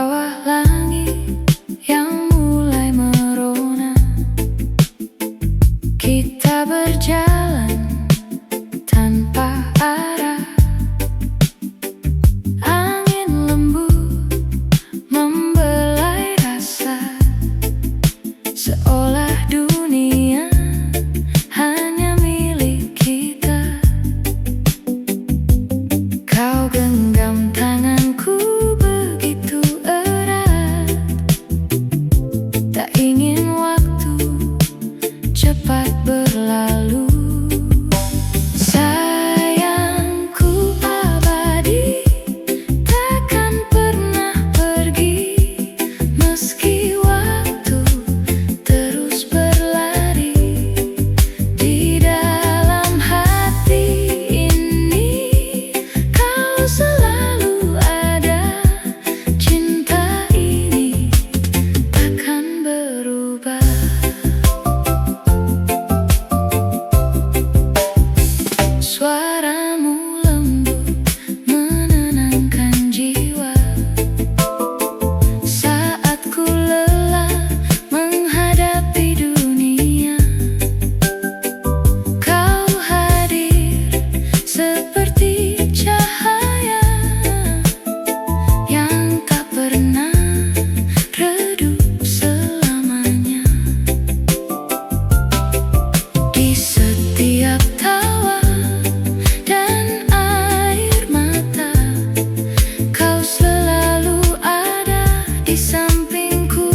bawah langit yang mulai merona, kita berjalan tanpa arah. Angin lembut membelai rasa, seolah dunia hanya milik kita. Kau genggam tanganku begitu erat, tak ingin waktu cepat berlalu. Sayangku abadi, takkan pernah pergi, meski waktu terus berlari. Di dalam hati ini kau selalu ada, cinta ini takkan berubah. Suaramu lembut menenangkan jiwa saat ku lelah menghadapi dunia. Kau hadir seperti cahaya yang tak pernah redup selamanya. Di setiap tawa dan air mata, kau selalu ada di sampingku.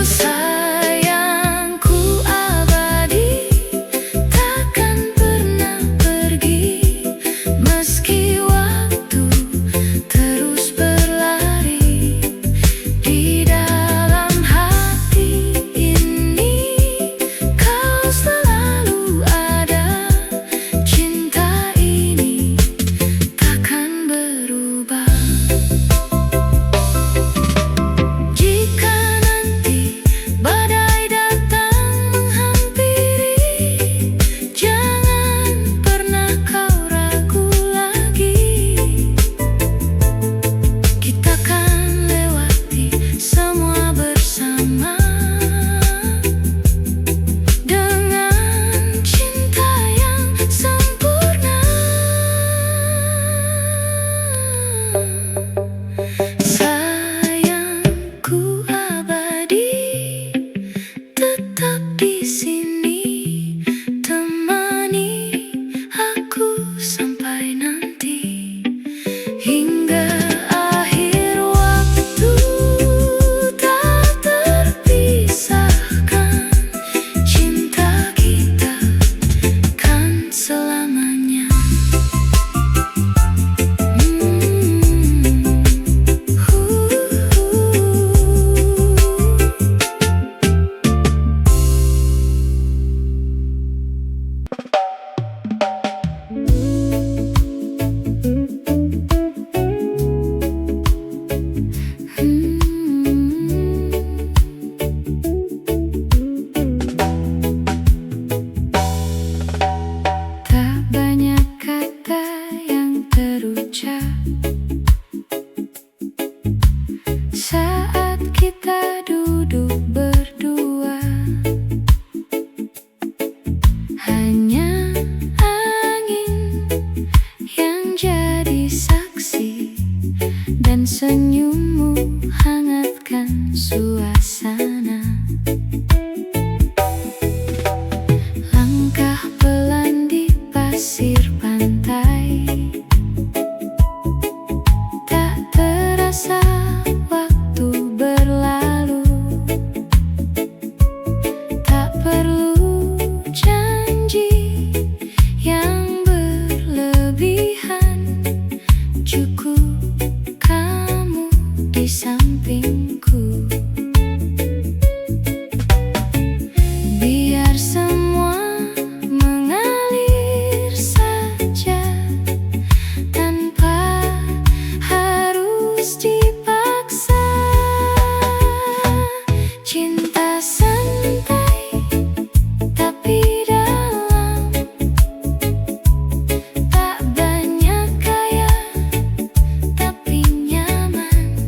Sayangku abadi, takkan pernah pergi, meski waktu terus berlari. Di dalam hati ini kau selalu ada, cinta ini takkan berubah. Jika nanti badai datang menghampiri, jangan pernah kau ragu lagi. Kita kan lewati semua bersama, dengan cinta yang sempurna. Sayangku abadi, tetap di sini, temani aku sampai nanti. Hingga akhir waktu tak terpisahkan, cinta kita kan selamanya. Tak banyak kata yang terucap saat kita duduk berdua. Hanya angin yang jadi saksi, dan senyummu hangatkan suasana. Langkah pelan di pasir pantai, tak terasa waktu berlalu. Tak perlu janji yang berlebihan, cukup kamu di sampingku. Biar semua mengalir saja, tanpa harus dipaksa. Cinta santai tapi dalam, tak banyak gaya tapi nyaman.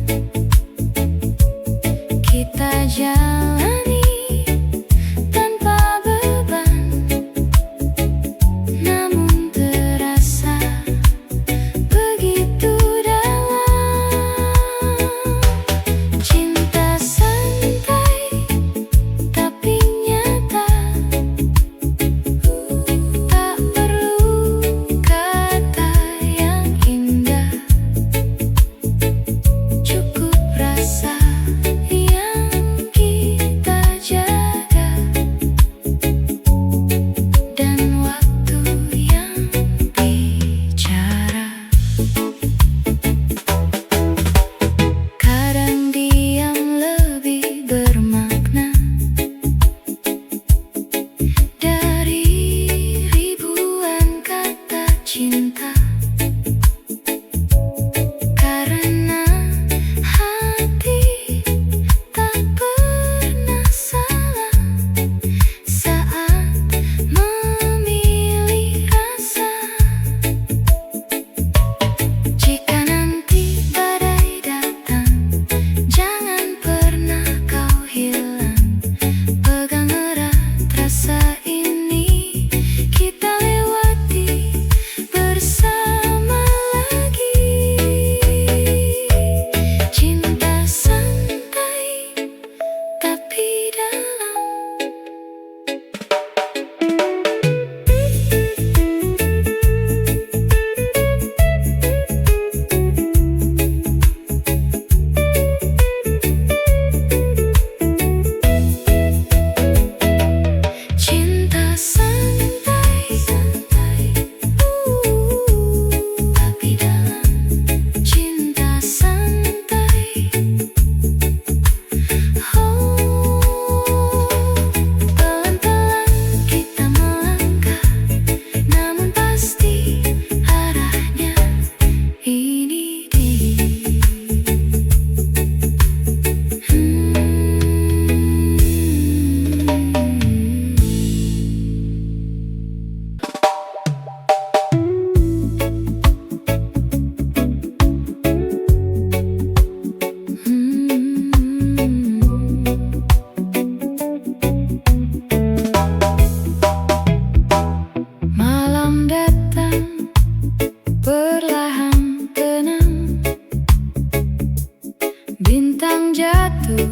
Bintang jatuh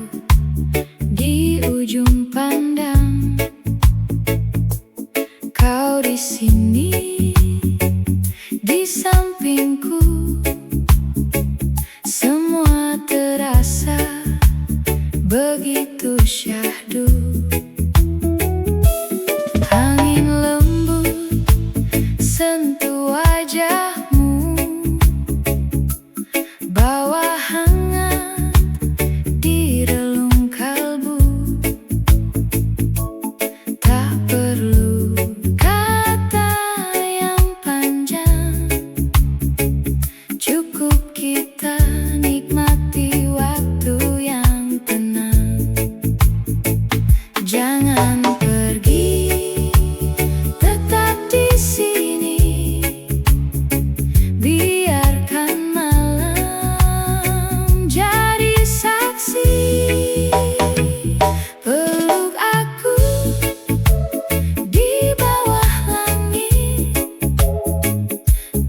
di ujung pandang. Kau di sini, di sampingku. Semua terasa begitu syahdu. Angin lembut sentuh wajahmu, bawa hangat di relung kalbu. Tak perlu kata yang panjang, cukup kita nikmati waktu yang tenang. Jangan pergi, tetap di sini. Biarkan malam jadi saksi. Peluk aku di bawah langit,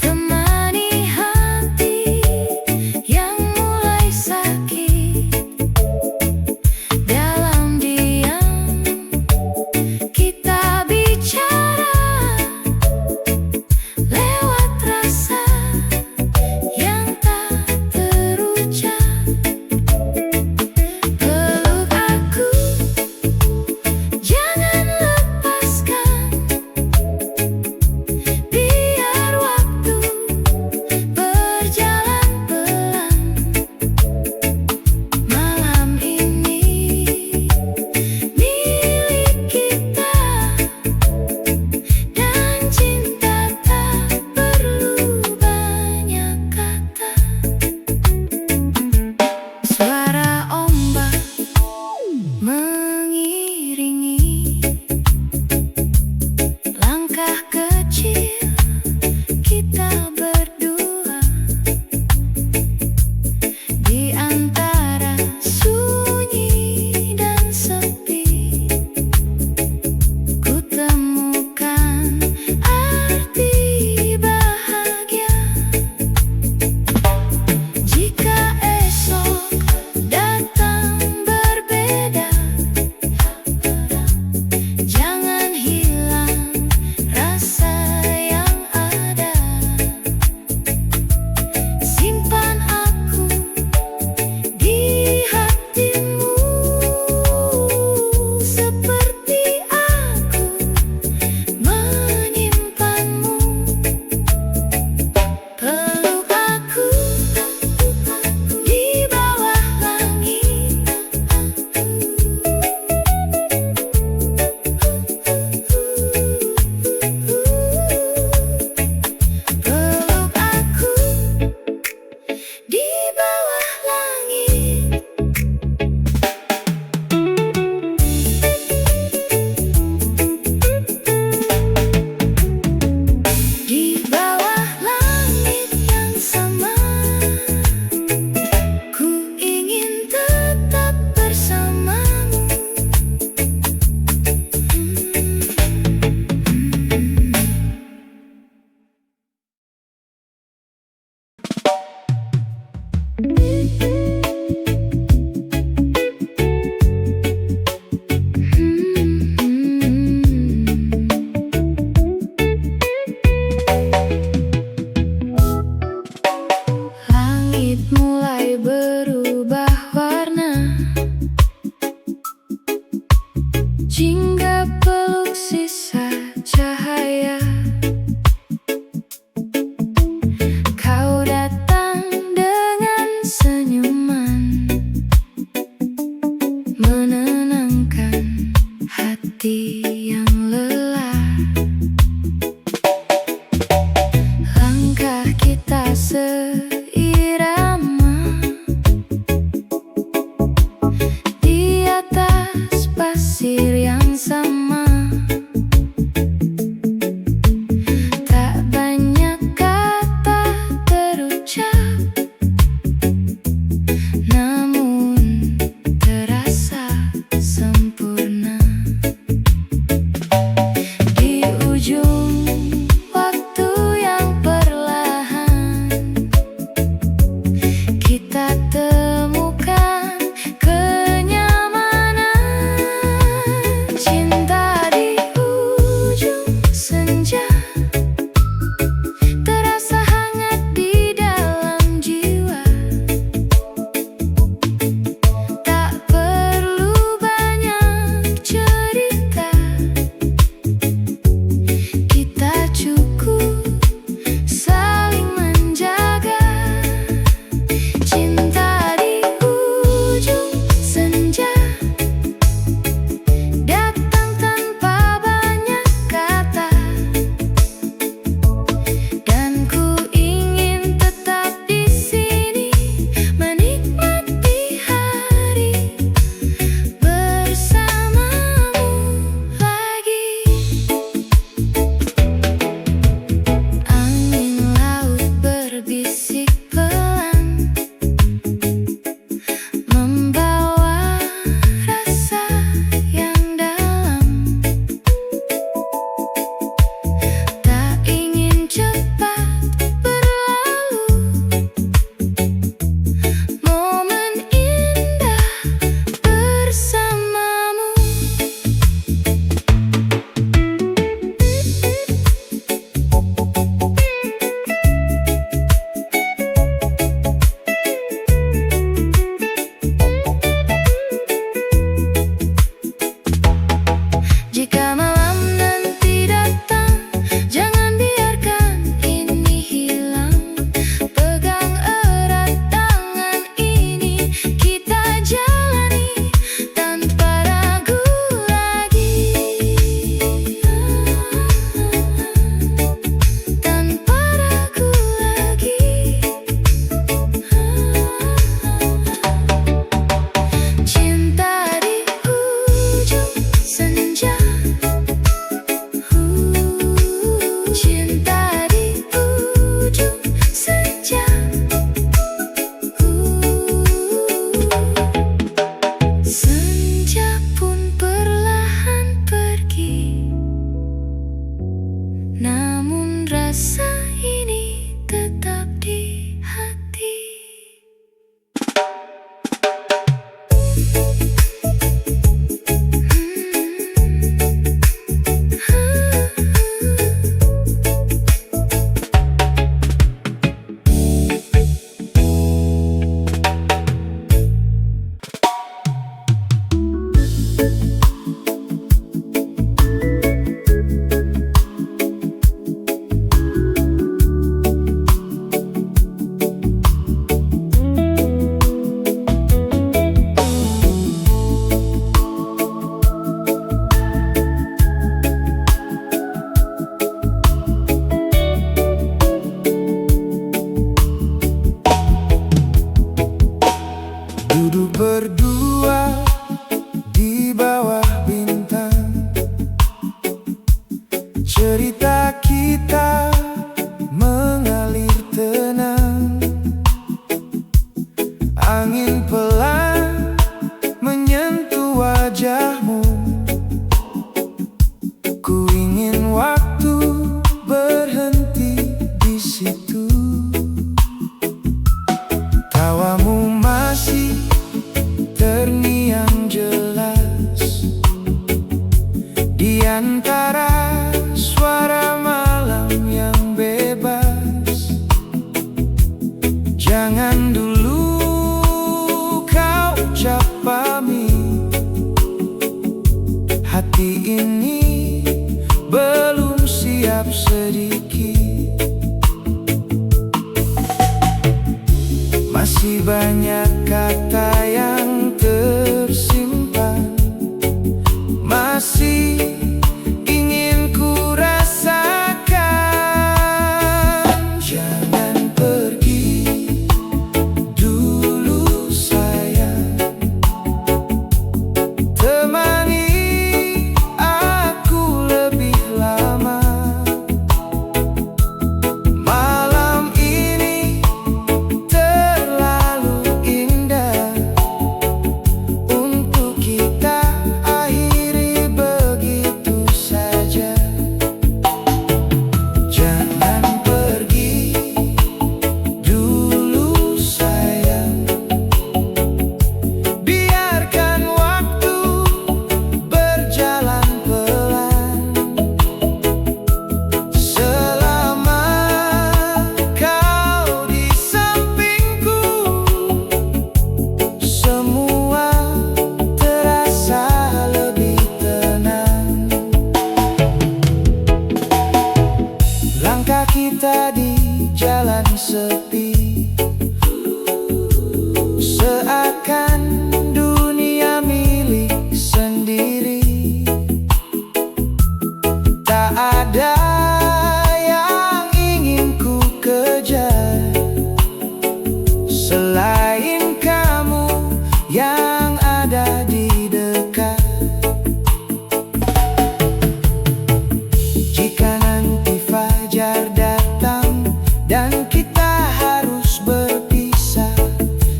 temani hati yang mulai sakit. Dalam diam kita bicara, lewat rasa yang tak terucap. Peluk aku, jangan lepaskan. Biar waktu berjalan pelan. Malam ini milik kita, dan cinta tak perlu banyak kata. Suara ombak mengiringi langkah kecil kita berdua. Di antara sunyi dan sepi, ku temukan arti bahagia. Jika esok datang berbeda, jangan hilang rasa yang ada. Simpan aku di hatimu, seperti aku menyimpanmu. Peluk aku di bawah langit, peluk aku di bawah langit. Di bawah langit yang sama, ku ingin tetap bersamamu. Langit mulai berubah warna, jingga peluk sisa cahaya. Kau datang dengan senyuman, menenangkan hati yang lelah. Langkah kita seirama di atas pasir yang sama. Tak banyak kata terucap, Duduk berdua di bawah bintang, cerita kita mengalir tenang. Angin pelan menyentuh wajahmu. Ku ingin waktu berhenti di situ. Tawamu masih terngiang jelas di antara suara malam yang bebas. Jangan dulu kau ucap pamit, hati ini belum siap sedikit. Masih banyak kata yang tersimpan, masih ingin ku rasakan. Jangan pergi dulu sayang, temani aku lebih lama. Malam ini terlalu indah untuk kita akhiri begitu saja. Jangan pergi dulu sayang, biarkan waktu berjalan pelan. Selama kau di sampingku, semua terasa lebih tenang. Langkah kita di jalan sepi, seakan dunia milik sendiri. Tak ada yang ingin ku kejar selain kamu yang ada di dekat. Jika nanti fajar datang dan kita harus berpisah,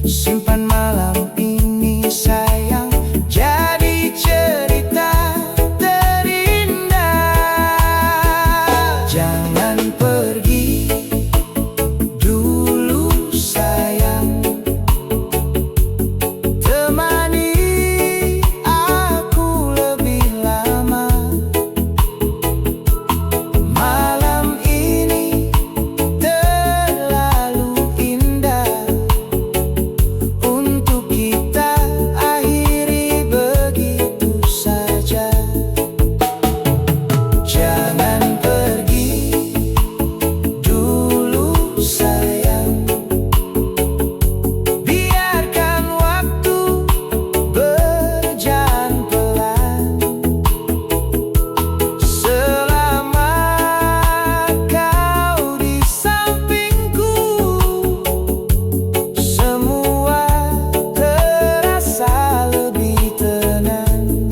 simpan malam ini sayang jadi cerita terindah. Jangan pergi dulu sayang, temani aku lebih lama. Malam ini terlalu indah untuk kita akhiri begitu saja. Jangan pergi dulu sayang, biarkan waktu berjalan pelan. Selama kau di sampingku, semua terasa lebih tenang.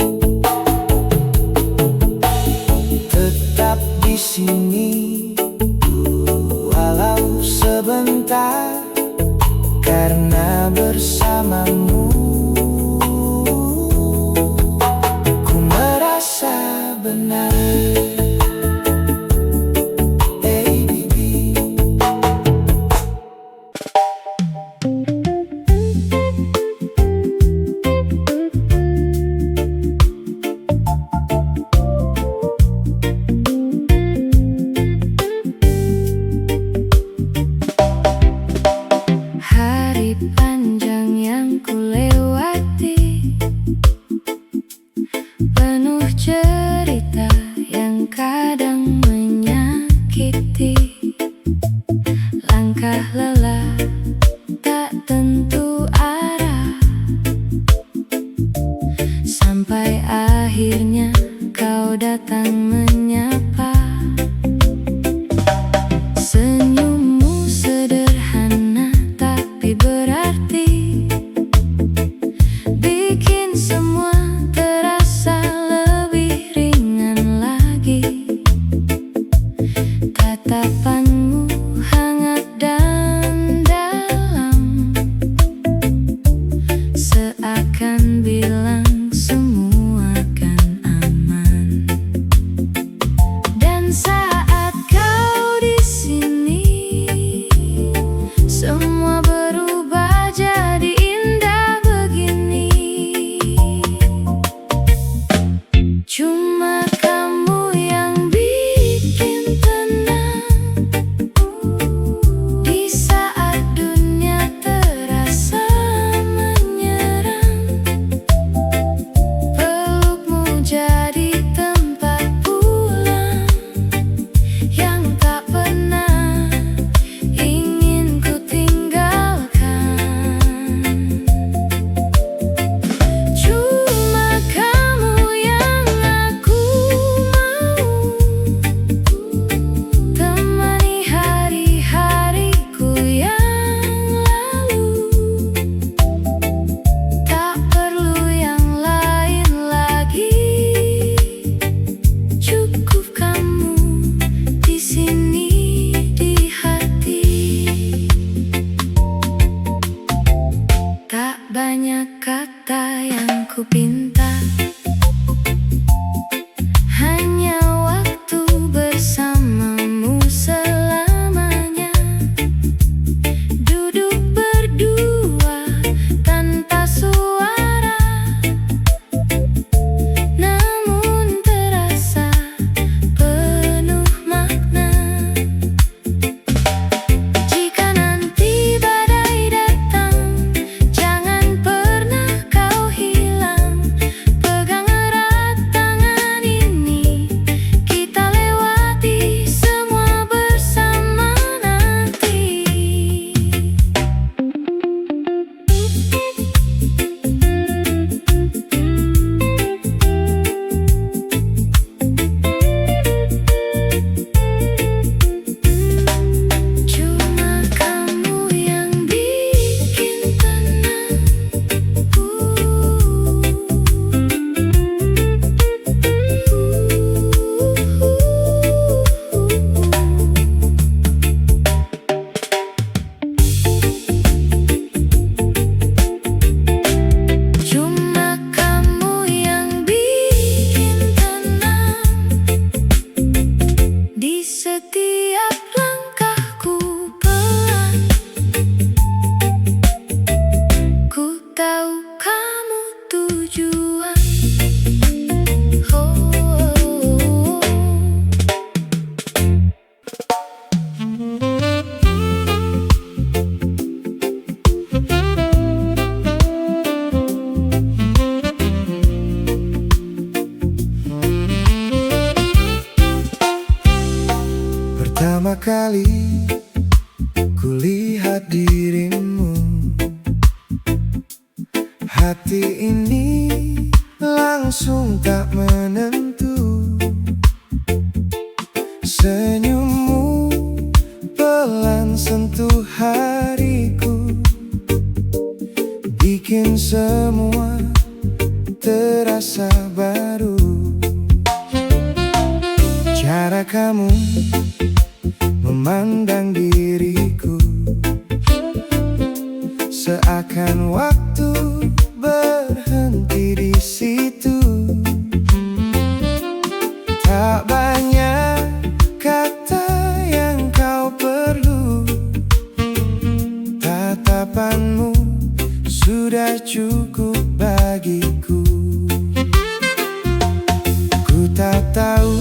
Tetap di sini walau sebentar, karena bersamamu ku merasa benar. Hey baby. datang menyapa. Senyummu sederhana tapi berarti, bikin semua terasa lebih ringan lagi. Tatapanmu hangat dan dalam, seakan bilang semua akan aman. Dan saat kau di sini, semua berubah jadi indah begini. Cuma kamu yang bikin tenang di saat dunia terasa menyerang. Pelukmu jadi tempat pulang yang tak pernah ingin ku tinggalkan. Cuma kamu yang aku mau, temani hari-hariku yang lalu. Tak perlu yang lain lagi, cukup kamu di sini di hati. Tak banyak kata yang ku pinta, hanya waktu bersamamu selamanya. Duduk berdua tanpa suara, namun terasa penuh makna. Jika nanti badai datang, jangan pernah kau hilang. Pegang erat tangan ini, kita lewati semua bersama nanti. Cuma kamu yang bikin tenang. Cuma kamu yang bikin tenang di setiap langkahku pelan. Ku tahu kamu tujuan. Oh. Pertama kali kulihat dirimu, hati ini langsung tak menentu. Senyummu pelan sentuh hariku, bikin semua terasa baru. Cara kamu memandang diriku, seakan waktu berhenti di situ. Tak banyak kata yang kau perlu, tatapanmu sudah cukup bagiku. Ku tak tahu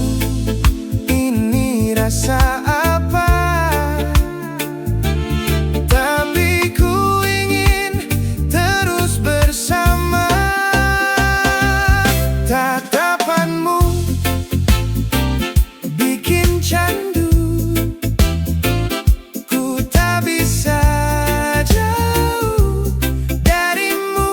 ini rasa apa, tapi ku ingin terus bersama. Tatapanmu bikin candu, ku tak bisa jauh darimu.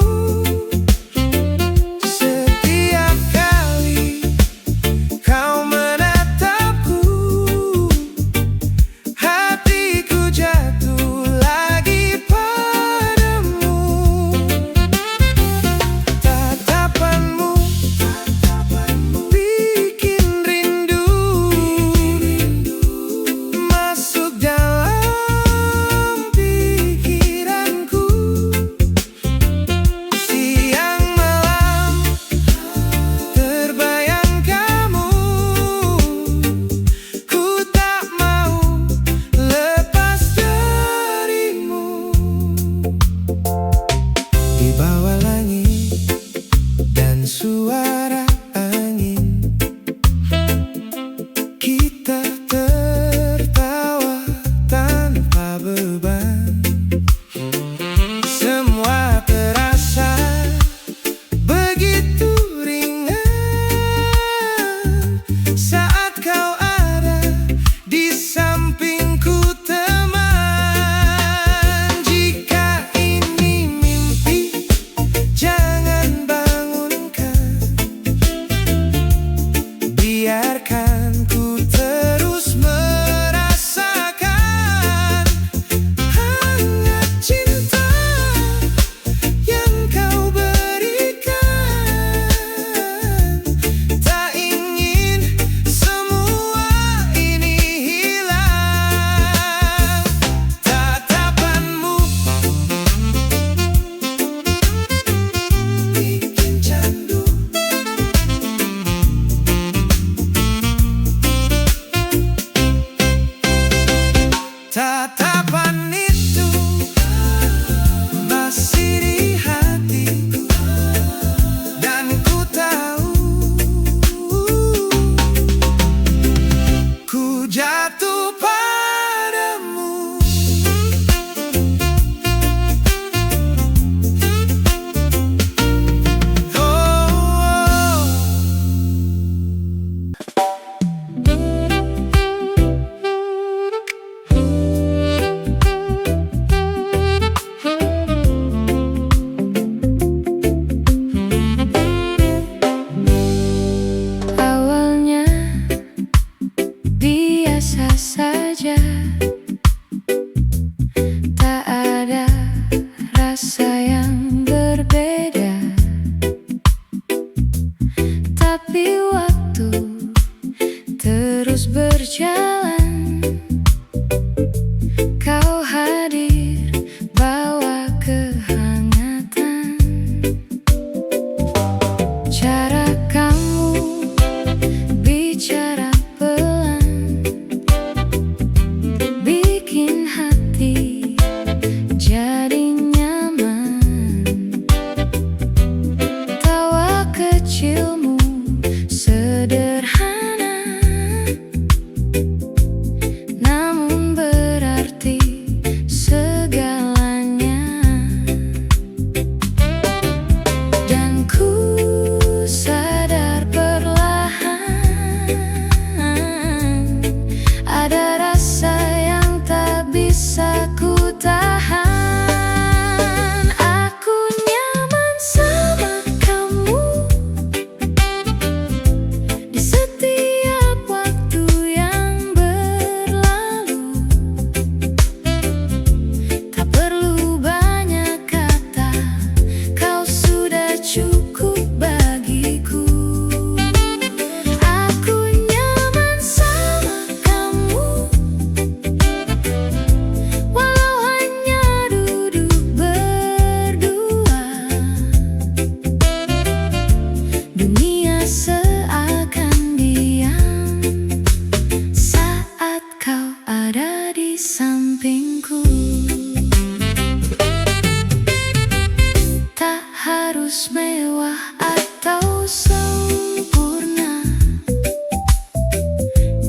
cukup bagiku. Aku nyaman sama kamu, walau hanya duduk berdua. Dunia seakan diam saat kau ada di sampingku. Tak harus mewah atau sempurna,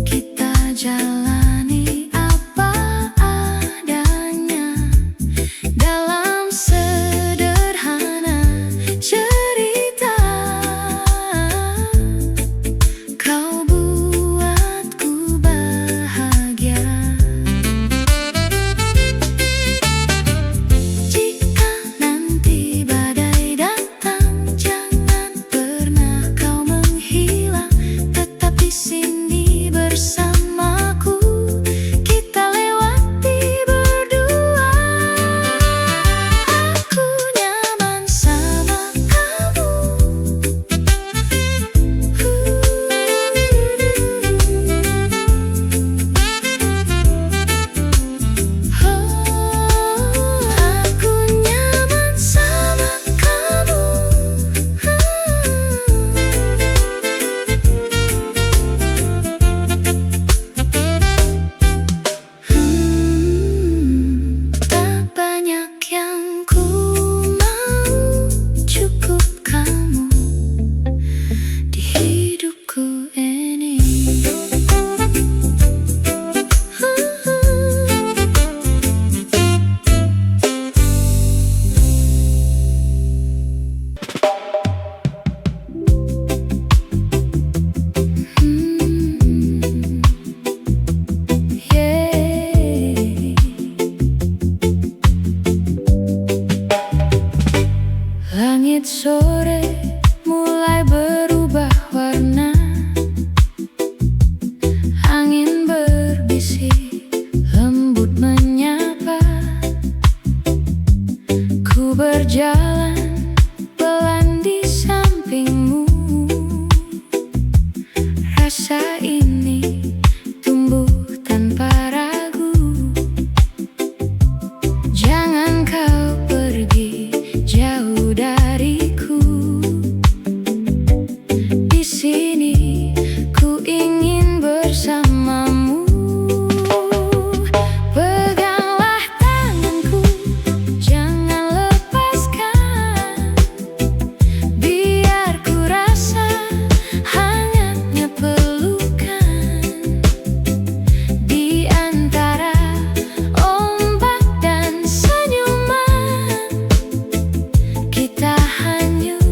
kita jalani apa adanya dalam sederhana cerita. Kau buatku bahagia. Jika nanti badai datang, jangan pernah kau menghilang. Tetap di sini bersamaku, kita lewati berdua. Aku nyaman sama kamu. Aku nyaman sama kamu. Tak banyak yang ku mau, cukup kamu di hidupku ini. Langit sore mulai berubah warna, angin berbisik lembut menyapa. Ku berjalan pelan di sampingmu, rasa ini tumbuh tanpa ragu. Jangan kau pergi jauh dariku. Di sini ku ingin bersamamu. Peganglah tanganku, jangan lepaskan. Biar ku rasa hangatnya pelukan. Di antara ombak dan senyuman, kita hanyut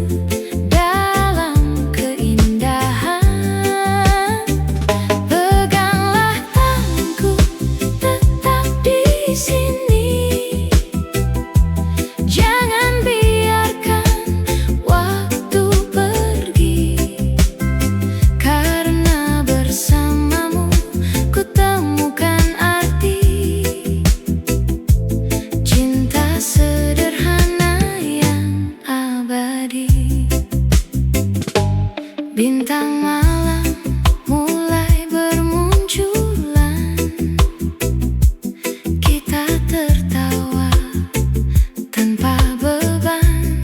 dalam keindahan. Peganglah tanganku, tetap di sini. Jangan biarkan waktu pergi, karena bersamamu ku temukan arti cinta sederhana yang abadi. Bintang malam mulai bermunculan, kita tertawa tanpa beban.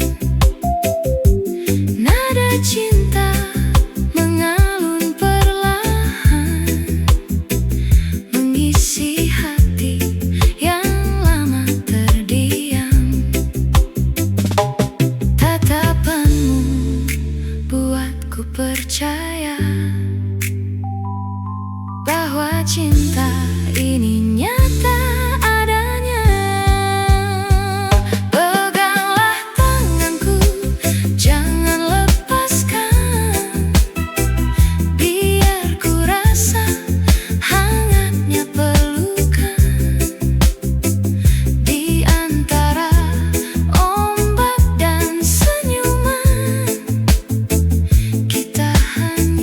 Nada cinta mengalun perlahan, mengisi hati yang lama terdiam. Tatapanmu buatku percaya bahwa cinta ini nyata adanya. Peganglah tanganku, jangan lepaskan. Biar ku rasa hangatnya pelukan. Di antara ombak dan senyuman, kita hanya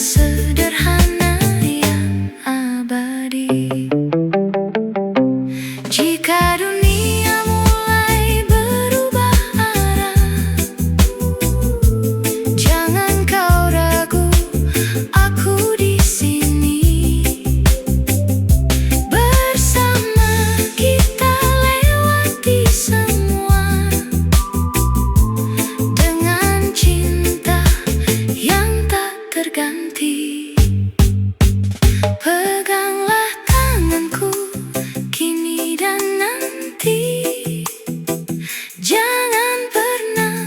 sederhana yang abadi. Jika dunia mulai berubah arah, jangan kau ragu, aku di sini. Bersama kita lewati semua dengan cinta yang tak terganti. Peganglah tanganku kini dan nanti, jangan pernah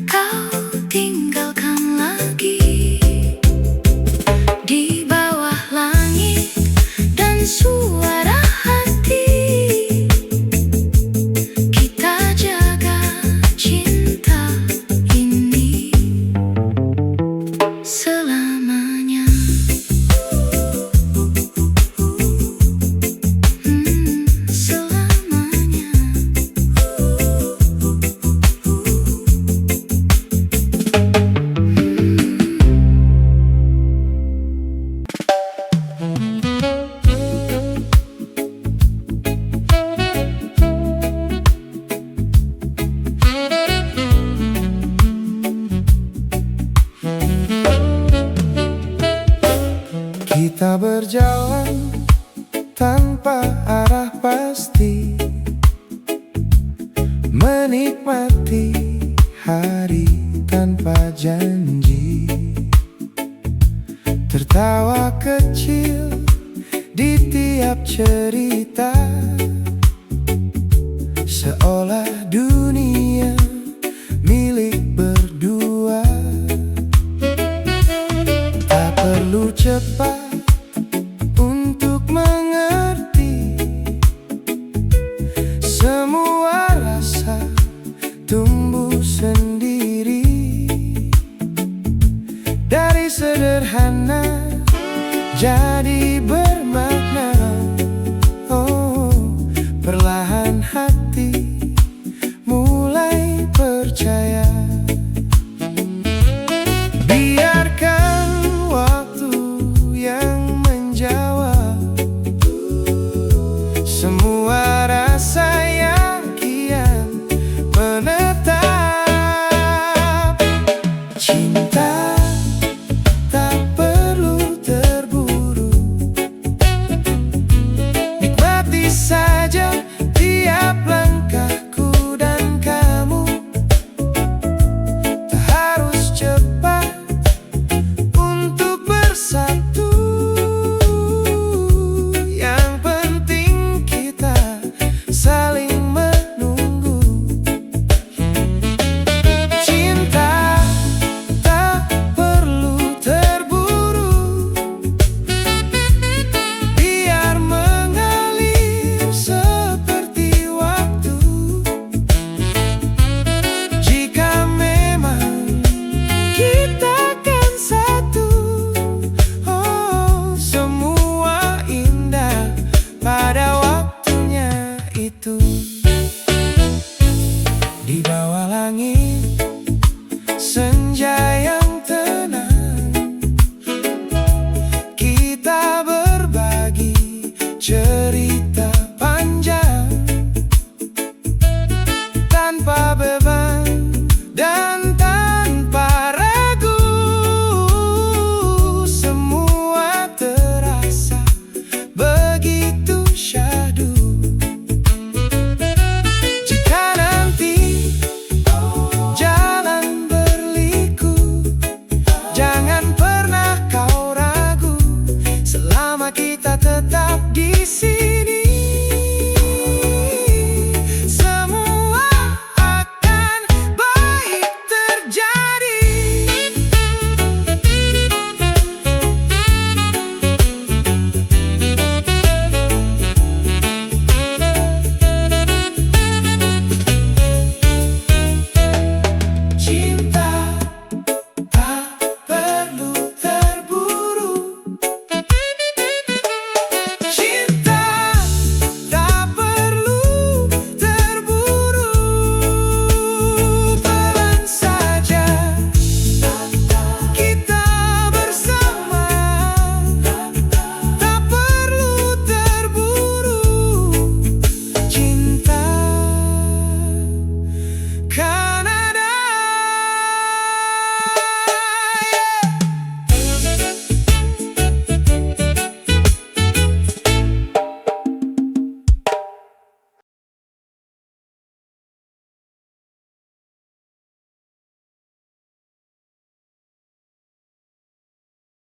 kau tinggalkan lagi. Di bawah langit dan suara hati, kita jaga cinta ini selamanya. Selamanya. Kita berjalan tanpa arah pasti, menikmati hari tanpa janji, tertawa kecil di tiap cerita, seolah dunia milik berdua. Tak perlu cepat untuk mengerti, semua rasa tumbuh sendiri. Dari sederhana jadi